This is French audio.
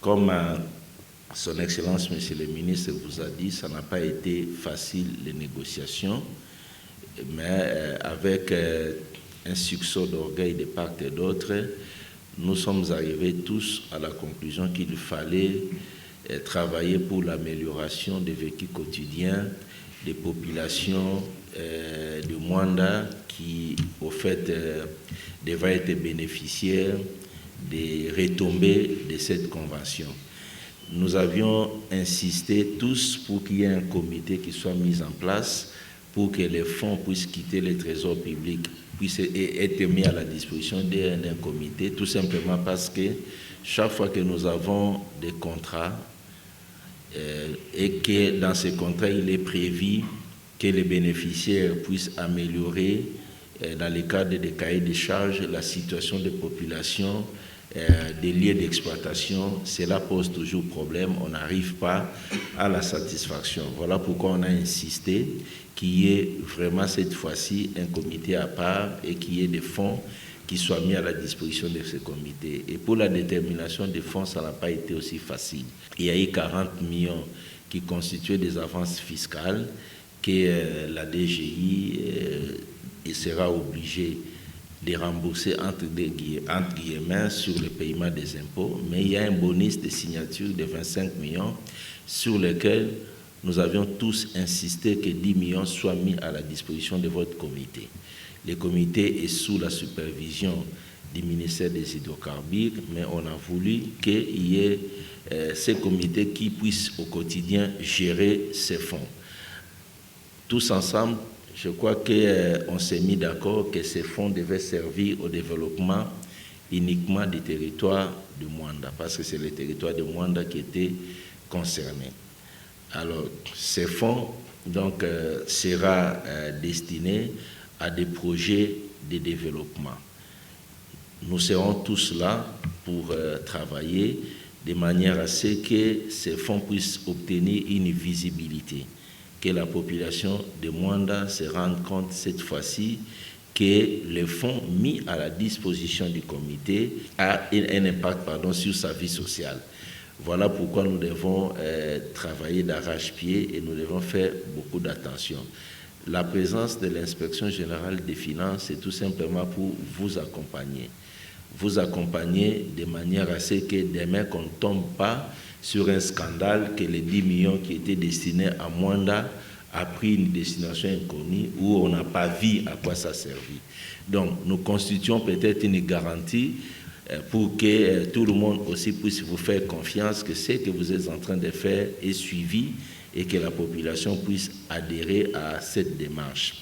Comme Son Excellence, Monsieur le ministre, vous a dit, ça n'a pas été facile, les négociations, mais avec un succès d'orgueil de part et d'autre, nous sommes arrivés tous à la conclusion qu'il fallait travailler pour l'amélioration des vécus quotidiens des populations de Mwanda qui, au fait, devraient être bénéficiaires des retombées de cette convention. Nous avions insisté tous pour qu'il y ait un comité qui soit mis en place pour que les fonds puissent quitter le trésor public, puissent être mis à la disposition d'un comité, tout simplement parce que chaque fois que nous avons des contrats et que dans ces contrats, il est prévu que les bénéficiaires puissent améliorer, dans le cadre des cahiers de charges, la situation des populations, des lieux d'exploitation, cela pose toujours problème, on n'arrive pas à la satisfaction. Voilà pourquoi on a insisté qu'il y ait vraiment cette fois-ci un comité à part et qu'il y ait des fonds qui soient mis à la disposition de ce comité. Et pour la détermination des fonds, ça n'a pas été aussi facile. Il y a eu 40 millions qui constituaient des avances fiscales que la DGI sera obligée de rembourser entre guillemets sur le paiement des impôts, mais il y a un bonus de signature de 25 millions sur lequel nous avions tous insisté que 10 millions soient mis à la disposition de votre comité. Le comité est sous la supervision du ministère des Hydrocarbures, mais on a voulu qu'il y ait ces comités qui puissent au quotidien gérer ces fonds. Tous ensemble, je crois qu'on s'est mis d'accord que ces fonds devaient servir au développement uniquement des territoires de Mwanda, parce que c'est le territoire de Mwanda qui était concerné. Alors, ces fonds donc, sera destiné à des projets de développement. Nous serons tous là pour travailler de manière à ce que ces fonds puissent obtenir une visibilité, que la population de Mwanda se rende compte cette fois-ci que les fonds mis à la disposition du comité a un impact sur sa vie sociale. Voilà pourquoi nous devons travailler d'arrache-pied et nous devons faire beaucoup d'attention. La présence de l'inspection générale des finances, c'est tout simplement pour vous accompagner. Vous accompagner de manière à ce que demain qu'on ne tombe pas sur un scandale que les 10 millions qui étaient destinés à Mwanda a pris une destination inconnue où on n'a pas vu à quoi ça servit. Donc, nous constituons peut-être une garantie pour que tout le monde aussi puisse vous faire confiance que ce que vous êtes en train de faire est suivi et que la population puisse adhérer à cette démarche.